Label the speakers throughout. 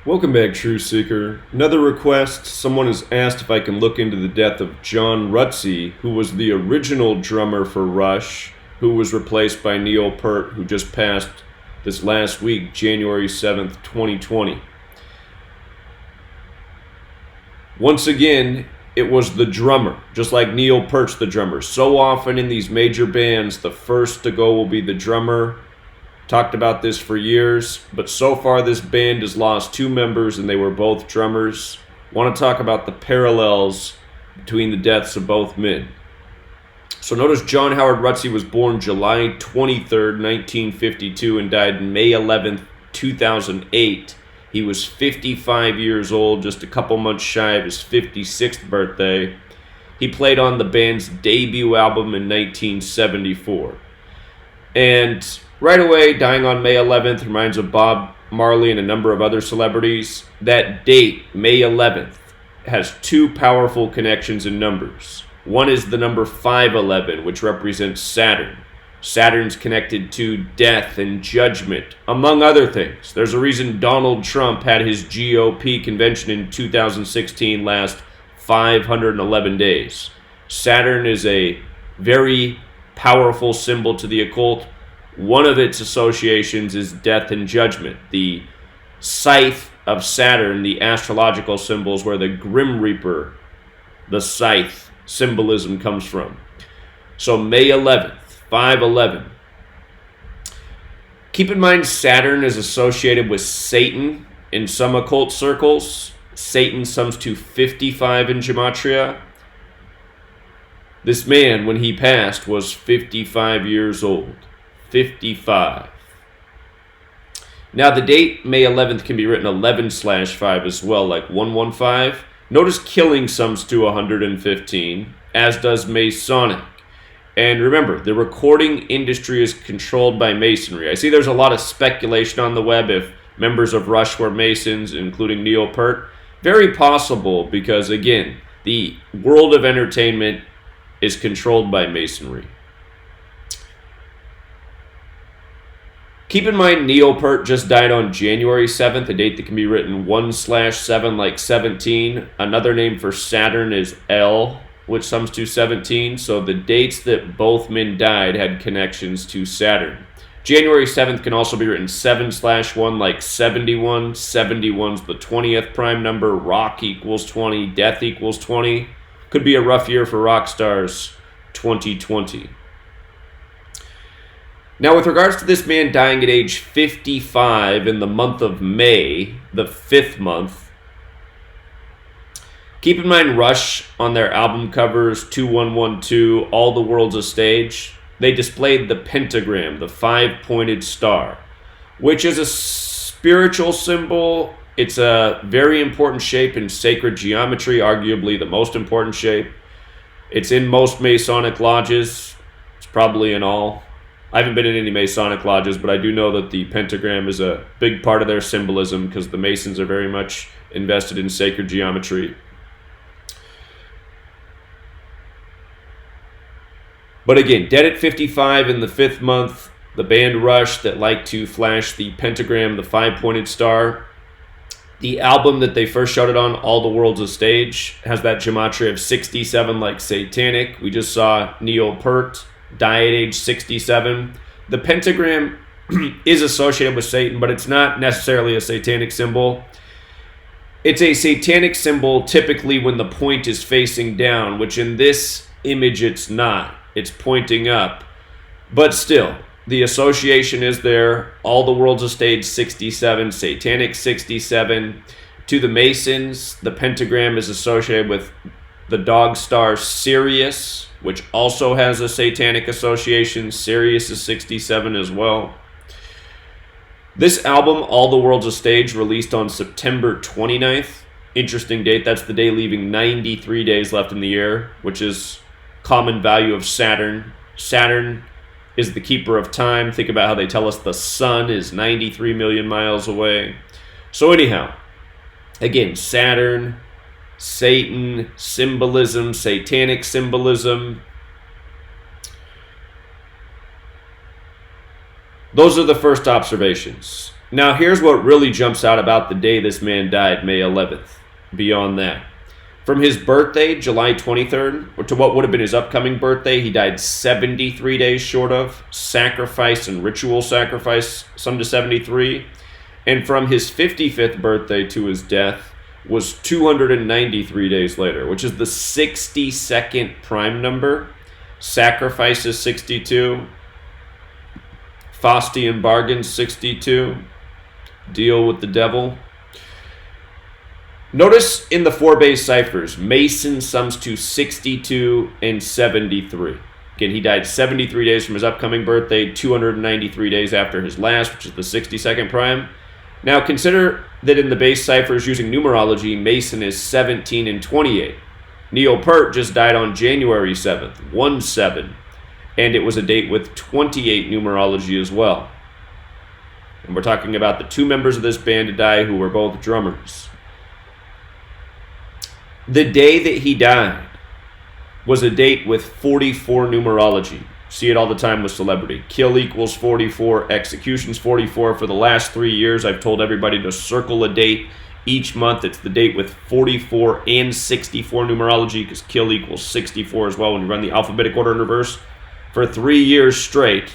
Speaker 1: Welcome back, True Seeker. Another request. Someone has asked if I can look into the death of John Rutsey, who was the original drummer for Rush, who was replaced by Neil Peart, who just passed this last week, January 7th, 2020. Once again, it was the drummer, just like Neil Peart's the drummer. So often in these major bands, the first to go will be the drummer. Talked about this for years, but so far this band has lost two members and they were both drummers. Want to talk about the parallels between the deaths of both men. So notice John Howard Rutsey was born July 23rd, 1952 and died May 11th, 2008. He was 55 years old, just a couple months shy of his 56th birthday. He played on the band's debut album in 1974. And right away, dying on May 11th reminds of Bob Marley and a number of other celebrities. That date, May 11th, has two powerful connections in numbers. One is the number 511, which represents Saturn. Saturn's connected to death and judgment, among other things. There's a reason Donald Trump had his GOP convention in 2016 last 511 days. Saturn is a very powerful symbol to the occult. One of its associations is death and judgment. The scythe of Saturn, the astrological symbols where the Grim Reaper, the scythe symbolism comes from. So May 11th, 511. Keep in mind Saturn is associated with Satan in some occult circles. Satan sums to 55 in Gematria. This man, when he passed, was 55 years old. 55. Now the date, May 11th, can be written 11/5 as well, like 115. Notice killing sums to 115, as does Masonic. And remember, the recording industry is controlled by Masonry. I see there's a lot of speculation on the web if members of Rush were Masons, including Neil Peart. Very possible because, again, the world of entertainment is controlled by Masonry. Keep in mind, Neil Peart just died on January 7th, a date that can be written 1/7 like 17. Another name for Saturn is L, which sums to 17. So the dates that both men died had connections to Saturn. January 7th can also be written 7/1 like 71. 71's the 20th prime number. Rock equals 20. Death equals 20. Could be a rough year for rock stars, 2020. Now, with regards to this man dying at age 55 in the month of May, the 5th month, keep in mind Rush on their album covers, 2112, All the World's a Stage, they displayed the pentagram, the 5-pointed star, which is a spiritual symbol. It's a very important shape in sacred geometry, arguably the most important shape. It's in most Masonic lodges. It's probably in all. I haven't been in any Masonic lodges, but I do know that the pentagram is a big part of their symbolism because the Masons are very much invested in sacred geometry. But again, dead at 55 in the 5th month, the band Rush that like to flash the pentagram, the 5-pointed star. The album that they first showed it on, All the World's a Stage, has that gematria of 67 like Satanic. We just saw Neil Peart die at age 67. The pentagram is associated with Satan, but it's not necessarily a satanic symbol. It's a satanic symbol typically when the point is facing down, which in this image it's not. It's pointing up. But still, the association is there. All the World's a Stage, 67. Satanic, 67. To the Masons, the pentagram is associated with the dog star Sirius, which also has a satanic association. Sirius is 67 as well. This album, All the World's a Stage, released on September 29th. Interesting date. That's the day leaving 93 days left in the year, which is common value of Saturn. Saturn is the keeper of time. Think about how they tell us the sun is 93 million miles away. So anyhow, again, Saturn, Satan, symbolism, satanic symbolism. Those are the first observations. Now, here's what really jumps out about the day this man died, May 11th. Beyond that, from his birthday, July 23rd, or to what would have been his upcoming birthday, he died 73 days short of. Sacrifice and ritual sacrifice, some to 73. And from his 55th birthday to his death was 293 days later, which is the 62nd prime number. Sacrifice is 62. Faustian bargains 62. Deal with the devil. Notice in the four base ciphers, Mason sums to 62 and 73. Again, he died 73 days from his upcoming birthday, 293 days after his last, which is the 62nd prime. Now consider that in the base ciphers using numerology, Mason is 17 and 28. Neil Peart just died on January 7th, 1-7, and it was a date with 28 numerology as well. And we're talking about the two members of this band to die who were both drummers. The day that he died was a date with 44 numerology. See it all the time with celebrity. Kill equals 44, execution's 44. For the last 3 years, I've told everybody to circle a date each month. It's the date with 44 and 64 numerology, because kill equals 64 as well when you run the alphabetic order in reverse. For 3 years straight,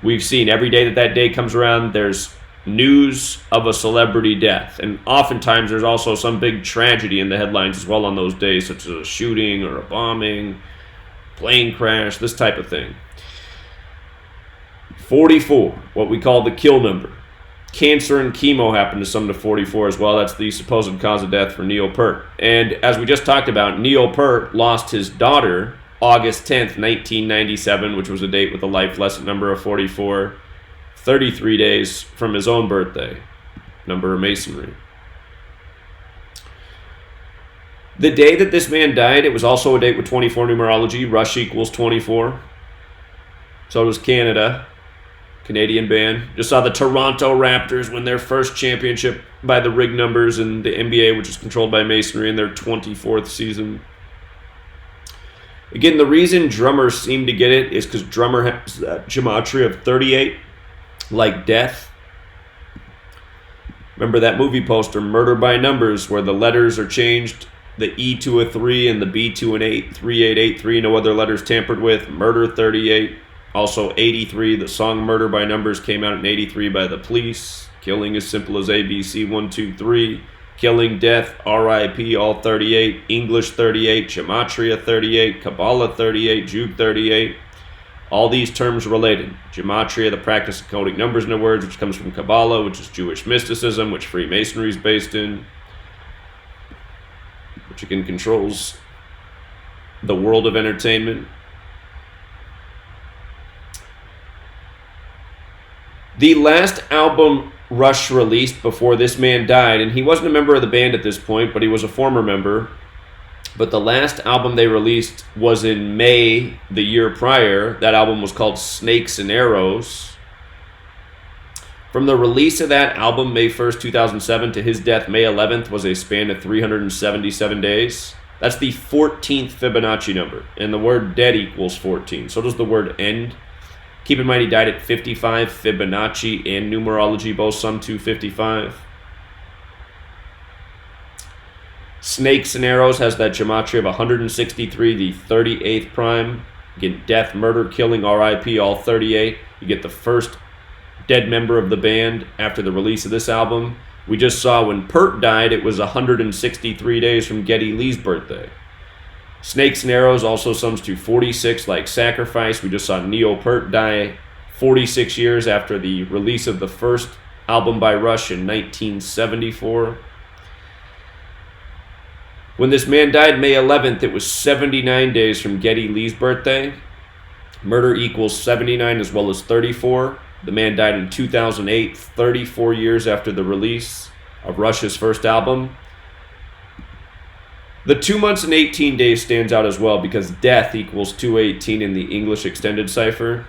Speaker 1: we've seen every day that day comes around, there's news of a celebrity death. And oftentimes there's also some big tragedy in the headlines as well on those days, such as a shooting or a bombing, plane crash, this type of thing. 44, what we call the kill number. Cancer and chemo happen to sum to 44 as well. That's the supposed cause of death for Neil Peart. And as we just talked about, Neil Peart lost his daughter August 10th, 1997, which was a date with a life lesson number of 44, 33 days from his own birthday, number of Masonry. The day that this man died, it was also a date with 24 numerology. Rush equals 24. So does Canada. Canadian band. Just saw the Toronto Raptors win their first championship by the rig numbers in the NBA, which is controlled by Masonry, in their 24th season. Again, the reason drummers seem to get it is because drummer has that gematria of 38, like death. Remember that movie poster, Murder by Numbers, where the letters are changed, the E to a 3 and the B to an 8, 3883, no other letters tampered with, Murder 38. Also 83, the song Murder by Numbers came out in 83 by the Police. Killing as simple as ABC 1, 2, 3. Killing, death, RIP, all 38. English 38, Gematria 38, Kabbalah 38, Jude 38. All these terms related. Gematria, the practice of coding numbers into words, which comes from Kabbalah, which is Jewish mysticism, which Freemasonry is based in, which again controls the world of entertainment. The last album Rush released before this man died, and he wasn't a member of the band at this point, but he was a former member. But the last album they released was in May the year prior. That album was called Snakes and Arrows. From the release of that album, May 1st, 2007, to his death, May 11th, was a span of 377 days. That's the 14th Fibonacci number, and the word dead equals 14. So does the word end. Keep in mind he died at 55. Fibonacci and numerology both sum to 55. Snakes and Arrows has that gematria of 163, the 38th prime. Again, death, murder, killing, RIP, all 38. You get the first dead member of the band after the release of this album. We just saw when Peart died, it was 163 days from Geddy Lee's birthday. Snakes and Arrows also sums to 46, like Sacrifice. We just saw Neil Peart die 46 years after the release of the first album by Rush in 1974. When this man died May 11th, it was 79 days from Geddy Lee's birthday. Murder equals 79 as well as 34. The man died in 2008, 34 years after the release of Rush's first album. The 2 months and 18 days stands out as well because death equals 218 in the English extended cipher.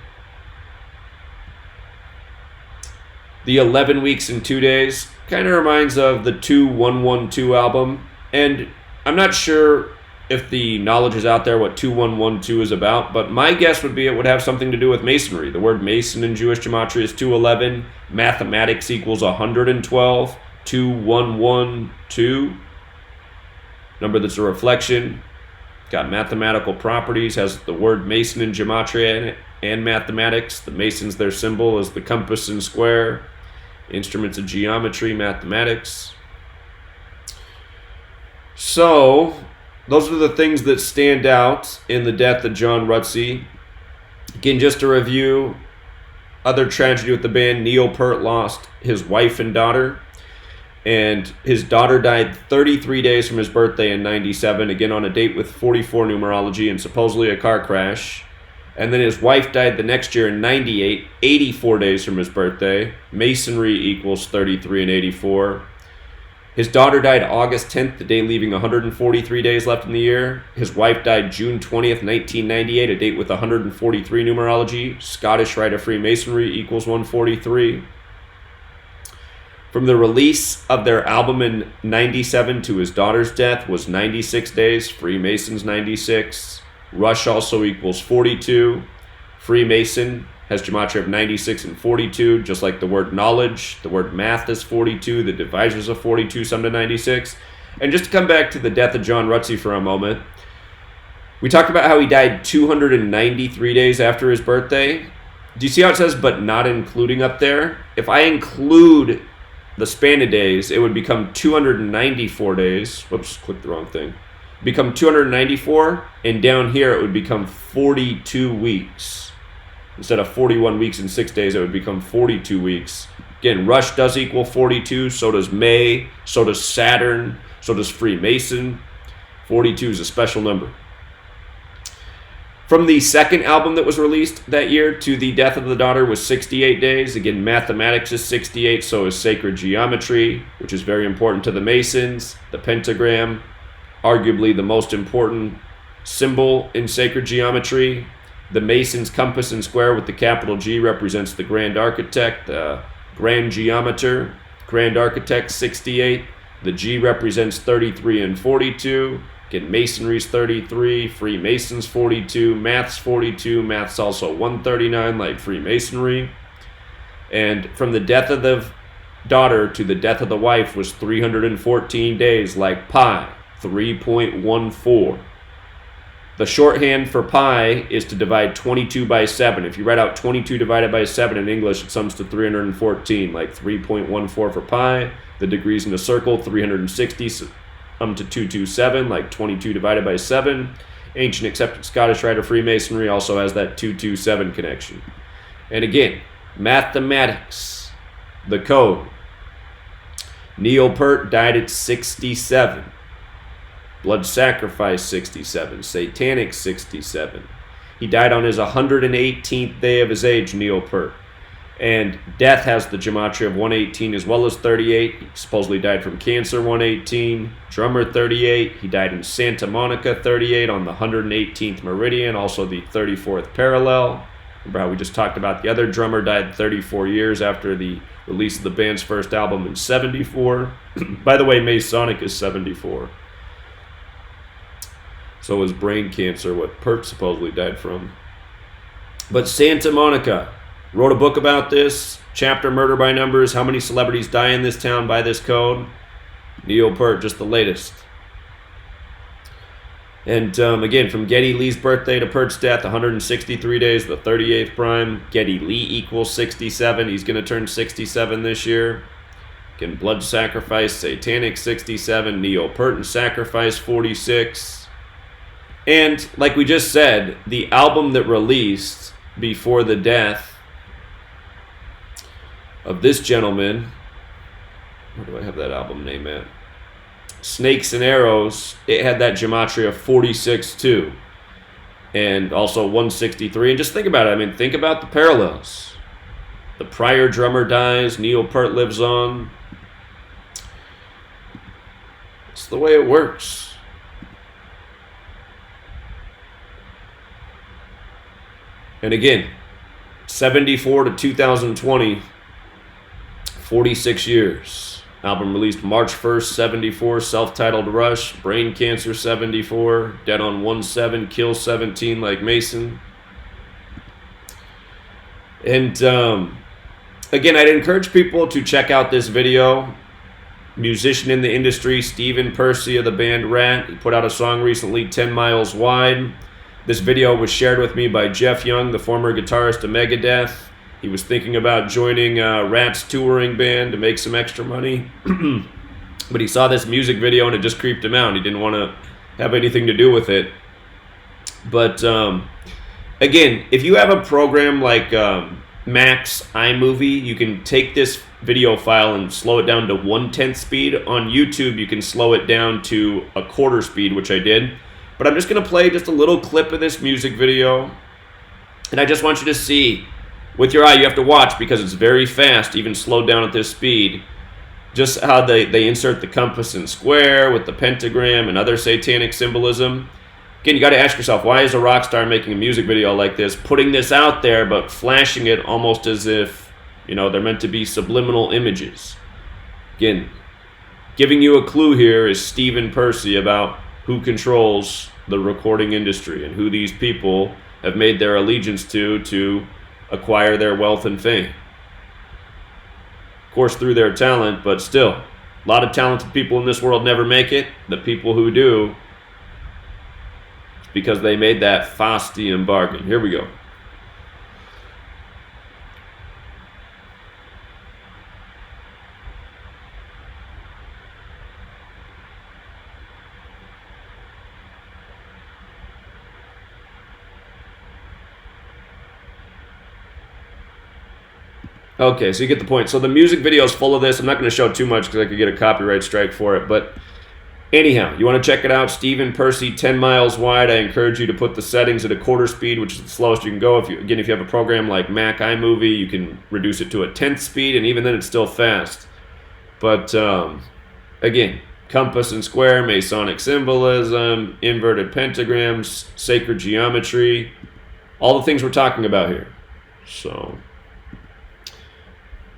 Speaker 1: The 11 weeks and 2 days kind of reminds of the 2112 album. And I'm not sure if the knowledge is out there what 2112 is about, but my guess would be it would have something to do with masonry. The word mason in Jewish gematria is 211. Mathematics equals 112. 2112. Number that's a reflection. Got mathematical properties, has the word mason in gematria in it, and mathematics. The masons, their symbol is the compass and square. Instruments of geometry, mathematics. So, those are the things that stand out in the death of John Rutsey. Again, just to review, other tragedy with the band, Neil Peart lost his wife and daughter. And his daughter died 33 days from his birthday in 97, again on a date with 44 numerology and supposedly a car crash. And then his wife died the next year in 98, 84 days from his birthday. Masonry equals 33 and 84. His daughter died August 10th, the day leaving 143 days left in the year. His wife died June 20th, 1998, a date with 143 numerology. Scottish Rite of Freemasonry equals 143. From the release of their album in 97 to his daughter's death was 96 days. Freemasons 96. Rush also equals 42. Freemason has gematria of 96 and 42, just like the word knowledge. The word math is 42. The divisors of 42 sum to 96. And just to come back to the death of John Rutsey for a moment, we talked about how he died 293 days after his birthday. Do you see how it says, but not including up there? If I include the span of days, it would become 294 days. Whoops, clicked the wrong thing. Become 294, and down here it would become 42 weeks. Instead of 41 weeks and 6 days, it would become 42 weeks. Again, Rush does equal 42, so does May, so does Saturn, so does Freemason. 42 is a special number. From the second album that was released that year to the death of the daughter was 68 days. Again, mathematics is 68, so is sacred geometry, which is very important to the Masons. The pentagram, arguably the most important symbol in sacred geometry. The Masons' compass and square with the capital G represents the Grand Architect, the Grand Geometer. Grand Architect, 68. The G represents 33 and 42. Again, Masonry's 33, Freemasons 42, Math's 42, Math's also 139 like Freemasonry. And from the death of the daughter to the death of the wife was 314 days like pi, 3.14. The shorthand for pi is to divide 22 by 7. If you write out 22 divided by 7 in English, it sums to 314, like 3.14 for pi. The degrees in a circle, 360 to 227, like 22 divided by 7. Ancient accepted Scottish Rite of Freemasonry also has that 227 connection. And again, mathematics, the code. Neil Peart died at 67. Blood sacrifice 67. Satanic 67. He died on his 118th day of his age, Neil Peart. And death has the gematria of 118 as well as 38. He supposedly died from cancer, 118. Drummer, 38. He died in Santa Monica, 38 on the 118th meridian, also the 34th parallel. Remember how we just talked about the other drummer died 34 years after the release of the band's first album in 74. By the way, Masonic is 74. So was brain cancer, what Peart supposedly died from. But Santa Monica, wrote a book about this, chapter Murder by Numbers, how many celebrities die in this town by this code. Neil Peart, just the latest. And again, from Geddy Lee's birthday to Peart's death, 163 days, the 38th prime. Geddy Lee equals 67. He's going to turn 67 this year. Again, blood sacrifice, satanic 67. Neil Peart and sacrifice 46. And like we just said, the album that released before the death of this gentleman, where do I have that album name at? Snakes and Arrows, it had that gematria of 46 too. And also 163. And just think about it. I mean, think about the parallels. The prior drummer dies, Neil Peart lives on. It's the way it works. And again, 74 to 2020, 46 years. Album released March 1st, 74, self-titled Rush, Brain Cancer 74, Dead on 1-7, Kill 17 like Mason. And again, I'd encourage people to check out this video. Musician in the industry, Stephen Percy of the band Rat. He put out a song recently, 10 Miles Wide. This video was shared with me by Jeff Young, the former guitarist of Megadeth. He was thinking about joining Rat's touring band to make some extra money. But he saw this music video and it just creeped him out. He didn't want to have anything to do with it. But again, if you have a program like Mac's iMovie, you can take this video file and slow it down to 1/10 speed. On YouTube, you can slow it down to 1/4 speed, which I did. But I'm just going to play just a little clip of this music video. And I just want you to see, with your eye, you have to watch because it's very fast, even slowed down at this speed, just how they insert the compass and square with the pentagram and other satanic symbolism. Again, you got to ask yourself, why is a rock star making a music video like this, putting this out there, but flashing it almost as if, you know, they're meant to be subliminal images? Again, giving you a clue here is Stephen Percy about who controls the recording industry and who these people have made their allegiance to acquire their wealth and fame. Of course, through their talent, but still, a lot of talented people in this world never make it. The people who do, it's because they made that Faustian bargain. Here we go. Okay, so you get the point. So the music video is full of this. I'm not going to show too much because I could get a copyright strike for it. But anyhow, you want to check it out. Stephen Percy, 10 Miles Wide. I encourage you to put the settings at 1/4 speed, which is the slowest you can go. If you have a program like Mac iMovie, you can reduce it to 1/10 speed, and even then it's still fast. But again, compass and square, Masonic symbolism, inverted pentagrams, sacred geometry, all the things we're talking about here. So...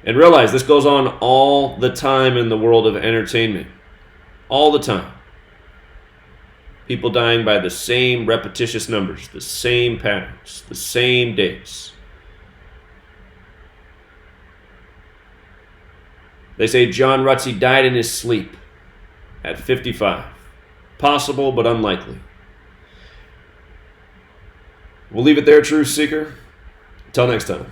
Speaker 1: and realize this goes on all the time in the world of entertainment. All the time. People dying by the same repetitious numbers, the same patterns, the same dates. They say John Rutsey died in his sleep at 55. Possible, but unlikely. We'll leave it there, Truth Seeker. Until next time.